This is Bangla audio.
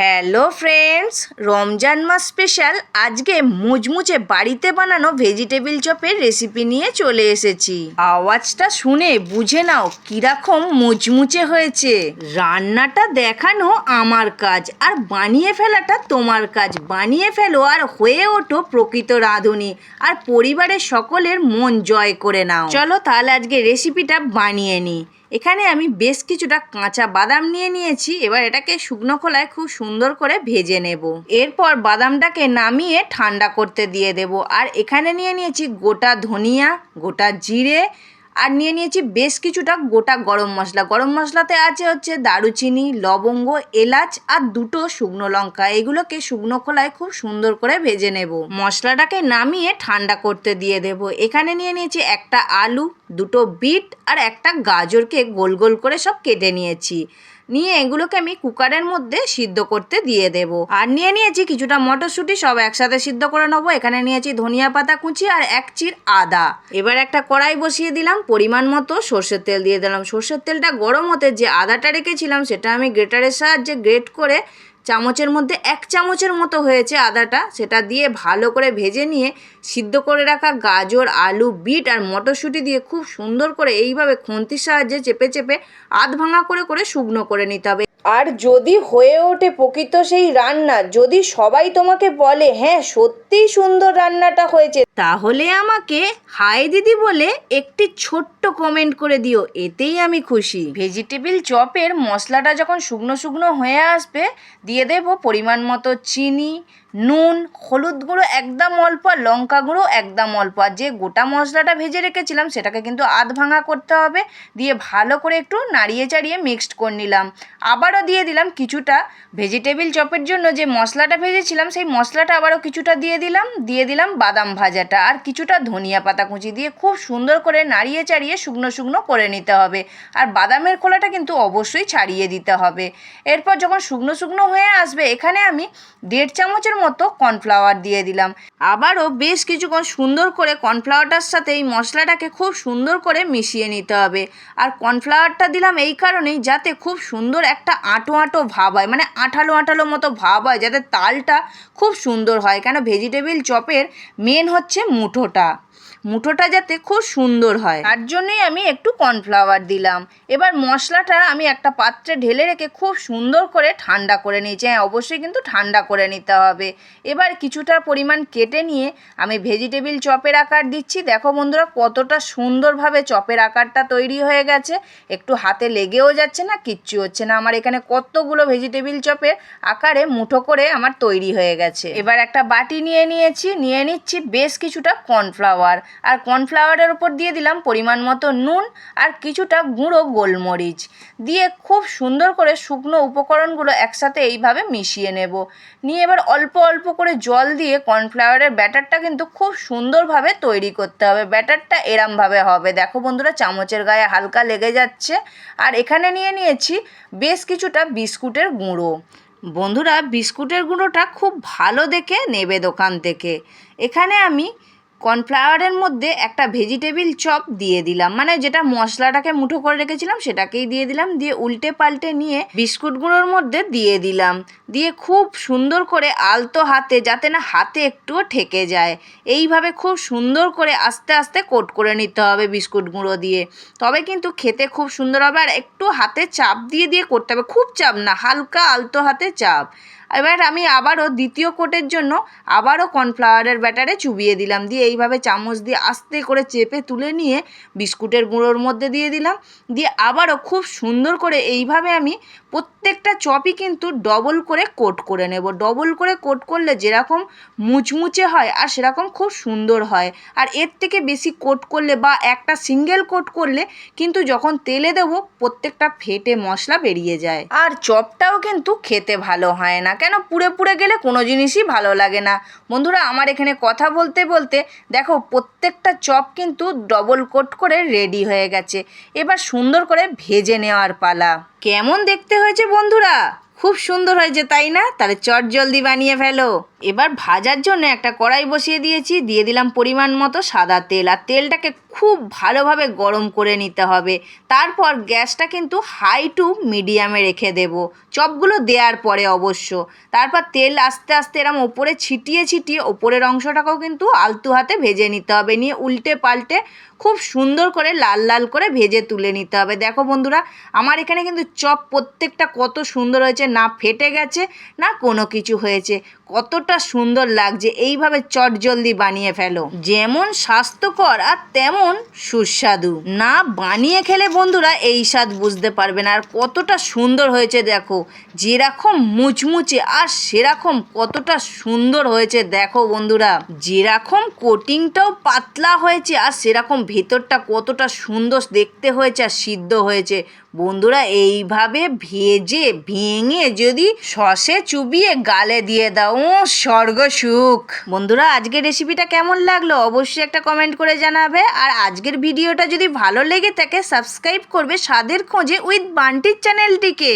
হ্যালো ফ্রেন্ডস, রমজান মাস স্পেশাল আজকে মুচমুচে বাড়িতে বানানো ভেজিটেবিল চপের রেসিপি নিয়ে চলে এসেছি। আওয়াজটা শুনে বুঝে নাও কিরকম মুচমুচে হয়েছে। রান্নাটা দেখানো আমার কাজ আর বানিয়ে ফেলাটা তোমার কাজ। বানিয়ে ফেলো আর হয়ে ওঠো প্রকৃত রাঁধুনি আর পরিবারের সকলের মন জয় করে নাও। চলো তাহলে আজকে রেসিপিটা বানিয়ে নিই। এখানে আমি বেশ কিছুটা কাঁচা বাদাম নিয়ে নিয়েছি। এবার এটাকে শুকনো খোলায় খুব সুন্দর করে ভেজে নেব। এরপর বাদামটাকে নামিয়ে ঠান্ডা করতে দিয়ে দেব। আর এখানে নিয়ে নিয়েছি গোটা ধনিয়া, গোটা জিরে, আর নিয়ে নিয়েছি বেশ কিছুটা গোটা গরম মশলা। গরম মশলাতে আছে হচ্ছে দারুচিনি, লবঙ্গ, এলাচ আর দুটো শুকনো লঙ্কা। এগুলোকে শুকনো খোলায় খুব সুন্দর করে ভেজে নেব। মশলাটাকে নামিয়ে ঠান্ডা করতে দিয়ে দেব। এখানে নিয়ে নিয়েছি একটা আলু, দুটো বিট আর একটা গাজরকে গোল গোল করে সব কেটে নিয়েছি। নিয়ে এগুলোকে আমি কুকারের মধ্যে সিদ্ধ করতে দিয়ে দেব। আর নিয়ে নিয়েছি কিছুটা মটরশুঁটি, সব একসাথে সিদ্ধ করে নেবো। এখানে নিয়েছি ধনিয়া পাতা কুচি আর এক চির আদা। এবার একটা কড়াই বসিয়ে দিলাম, পরিমাণ মতো সর্ষের তেল দিয়ে দিলাম। সর্ষের তেলটা গরম হতে যে আদাটা রেখেছিলাম সেটা আমি গ্রেটারের সাহায্যে গ্রেট করে চামচের মধ্যে 1 চামচের মতো হয়েছে আদাটা, সেটা দিয়ে ভালো করে ভেজে নিয়ে সিদ্ধ করে রাখা গাজর, আলু, বিট আর মটরশুঁটি দিয়ে খুব সুন্দর করে এইভাবে খুন্তির সাহায্যে চেপে চেপে আধ ভাঙা করে করে শুকনো করে নিতে হবে। আর যদি হয়ে ওঠে প্রকৃত সেই রান্না, যদি সবাই তোমাকে বলে হ্যাঁ সত্যিই সুন্দর রান্নাটা হয়েছে, তাহলে আমাকে হাই দিদি বলে একটি ছোট্ট কমেন্ট করে দিও, এতেই আমি খুশি। ভেজিটেবিল চপের মশলাটা যখন শুকনো শুকনো হয়ে আসবে দিয়ে দেবো পরিমাণ মতো চিনি, নুন, হলুদ গুঁড়ো একদম অল্প, লঙ্কা গুঁড়ো একদম অল্প। আর যে গোটা মশলাটা ভেজে রেখেছিলাম সেটাকে কিন্তু আধ ভাঙা করতে হবে। দিয়ে ভালো করে একটু নাড়িয়ে চাড়িয়ে মিক্সড করে নিলাম। আবারও দিয়ে দিলাম কিছুটা ভেজিটেবিল চপের জন্য যে মশলাটা ভেজেছিলাম সেই মশলাটা আবারও কিছুটা দিয়ে দিলাম বাদাম ভাজাটা আর কিছুটা ধনিয়া পাতা কুচি দিয়ে খুব সুন্দর করে নাড়িয়ে চাড়িয়ে শুকনো শুকনো করে নিতে হবে। আর বাদামের খোলাটা কিন্তু অবশ্যই ছাড়িয়ে দিতে হবে। এরপর যখন শুকনো শুকনো হয়ে আসবে এখানে আমি 1.5 চামচের মতো কর্নফ্লাওয়ার দিয়ে দিলাম। আবারও বেশ কিছুক্ষণ সুন্দর করে কর্নফ্লাওয়ারটার সাথে এই মশলাটাকে খুব সুন্দর করে মিশিয়ে নিতে হবে। আর কর্নফ্লাওয়ারটা দিলাম এই কারণেই যাতে খুব সুন্দর একটা আঁটো আঁটো ভাব হয়, মানে আঠালো আঠালো মতো ভাব হয়, যাতে তালটা খুব সুন্দর হয়। কেন ভেজিটেবিল চপের মেন হচ্ছে মুঠোটা যাতে খুব সুন্দর হয়, তার জন্যই আমি একটু কর্নফ্লাওয়ার দিলাম। এবার মশলাটা আমি একটা পাত্রে ঢেলে রেখে খুব সুন্দর করে ঠান্ডা করে নিয়েছি। হ্যাঁ অবশ্যই কিন্তু ঠান্ডা করে নিতে হবে। এবার কিছুটা পরিমাণ কেটে নিয়ে আমি ভেজিটেবিল চপের আকার দিচ্ছি। দেখো বন্ধুরা কতটা সুন্দরভাবে চপের আকারটা তৈরি হয়ে গেছে, একটু হাতে লেগেও যাচ্ছে না, কিচ্ছু হচ্ছে না। আমার এখানে কতগুলো ভেজিটেবিল চপের আকারে মুঠো করে আমার তৈরি হয়ে গেছে। এবার একটা বাটি নিয়ে নিচ্ছি বেশ কিছুটা কর্নফ্লাওয়ার। আর কর্নফ্লাওয়ারের উপর দিয়ে দিলাম পরিমাণ মতো নুন আর কিছুটা গুঁড়ো গোলমরিচ দিয়ে খুব সুন্দর করে শুকনো উপকরণগুলো একসাথে এইভাবে মিশিয়ে নেব। নিয়ে এবার অল্প অল্প করে জল দিয়ে কর্নফ্লাওয়ারের ব্যাটারটা কিন্তু খুব সুন্দরভাবে তৈরি করতে হবে। ব্যাটারটা এরমভাবে হবে, দেখো বন্ধুরা চামচের গায়ে হালকা লেগে যাচ্ছে। আর এখানে নিয়ে নিয়েছি বেশ কিছুটা বিস্কুটের গুঁড়ো। বন্ধুরা বিস্কুটের গুঁড়োটা খুব ভালো দেখে নেবে দোকান থেকে। এখানে আমি কর্নফ্লাওয়ারের মধ্যে একটা ভেজিটেবিল চপ দিয়ে দিলাম, মানে যেটা মশলাটাকে মুঠো করে রেখেছিলাম সেটাকেই দিয়ে দিলাম। দিয়ে উল্টে পাল্টে নিয়ে বিস্কুট গুঁড়োর মধ্যে দিয়ে দিলাম। দিয়ে খুব সুন্দর করে আলতো হাতে, যাতে না হাতে একটুও ঠেকে যায়, এইভাবে খুব সুন্দর করে আস্তে আস্তে কোট করে নিতে হবে বিস্কুট গুঁড়ো দিয়ে। তবে কিন্তু খেতে খুব সুন্দর হবে। আর একটু হাতে চাপ দিয়ে দিয়ে করতে হবে, খুব চাপ না, হালকা আলতো হাতে চাপ। এবার আমি আবারও দ্বিতীয় কোটের জন্য আবারও কর্নফ্লাওয়ারের ব্যাটারে চুবিয়ে দিলাম। দিয়ে এইভাবে চামচ দিয়ে আস্তে করে চেপে তুলে নিয়ে বিস্কুটের গুঁড়োর মধ্যে দিয়ে দিলাম। দিয়ে আবারও খুব সুন্দর করে এইভাবে আমি প্রত্যেকটা চপই কিন্তু ডবল করে কোট করে নেব। ডবল করে কোট করলে যেরকম মুচমুচে হয় আর সেরকম খুব সুন্দর হয়। আর এর থেকে বেশি কোট করলে বা একটা সিঙ্গেল কোট করলে কিন্তু যখন তেলে দেবো প্রত্যেকটা ফেটে মশলা বেরিয়ে যায়, আর চপটাও কিন্তু খেতে ভালো হয় না। কেন পুড়ে পুড়ে গেলে কোনো জিনিসই ভালো লাগে না। বন্ধুরা আমার এখানে কথা বলতে বলতে দেখো প্রত্যেকটা চপ কিন্তু ডবল কোট করে রেডি হয়ে গেছে। এবার সুন্দর করে ভেজে নেওয়ার পালা। কেমন দেখতে হয়েছে বন্ধুরা? খুব সুন্দর হয়েছে তাই না? তাহলে চট জলদি বানিয়ে ফেলো। এবার ভাজার জন্য একটা কড়াই বসিয়ে দিয়েছি, দিয়ে দিলাম পরিমাণ মতো সাদা তেল। আর তেলটাকে খুব ভালোভাবে গরম করে নিতে হবে। তারপর গ্যাসটা কিন্তু হাই টু মিডিয়ামে রেখে দেব, চপগুলো দেওয়ার পরে অবশ্য। তারপর তেল আস্তে আস্তে এরম ওপরে ছিটিয়ে ছিটিয়ে ওপরের অংশটাকেও কিন্তু আলতু হাতে ভেজে নিতে হবে, নিয়ে উল্টে পাল্টে খুব সুন্দর করে লাল লাল করে ভেজে তুলে নিতে হবে। দেখো বন্ধুরা, আমার এখানে কিন্তু চপ প্রত্যেকটা কত সুন্দর হয়েছে, না ফেটে গেছে না কোনো কিছু হয়েছে, কতটা সুন্দর লাগছে। এইভাবে চটজলদি বানিয়ে ফেলো, যেমন স্বাস্থ্যকর আর তেমন সুস্বাদু। না বানিয়ে খেলে বন্ধুরা এই স্বাদ বুঝতে পারবে না। আর কতটা সুন্দর হয়েছে দেখো, যেরকম মুচমুচে আর সেরকম কতটা সুন্দর হয়েছে। দেখো বন্ধুরা, যেরকম কোটিংটাও পাতলা হয়েছে আর সেরকম ভেতরটা কতটা সুন্দর দেখতে হয়েছে আর সিদ্ধ হয়েছে। বন্ধুরা এইভাবে ভেজে ভেঙে যদি সসে চুবিয়ে গালে দিয়ে দাও, স্বর্গ সুখ। বন্ধুরা, আজকের রেসিপিটা কেমন লাগলো অবশ্যই একটা কমেন্ট করে জানাবে। আর আজকের ভিডিওটা যদি ভালো লেগে থাকে সাবস্ক্রাইব করবে স্বাদের খোঁজে উইথ বান্টির চ্যানেলটিকে।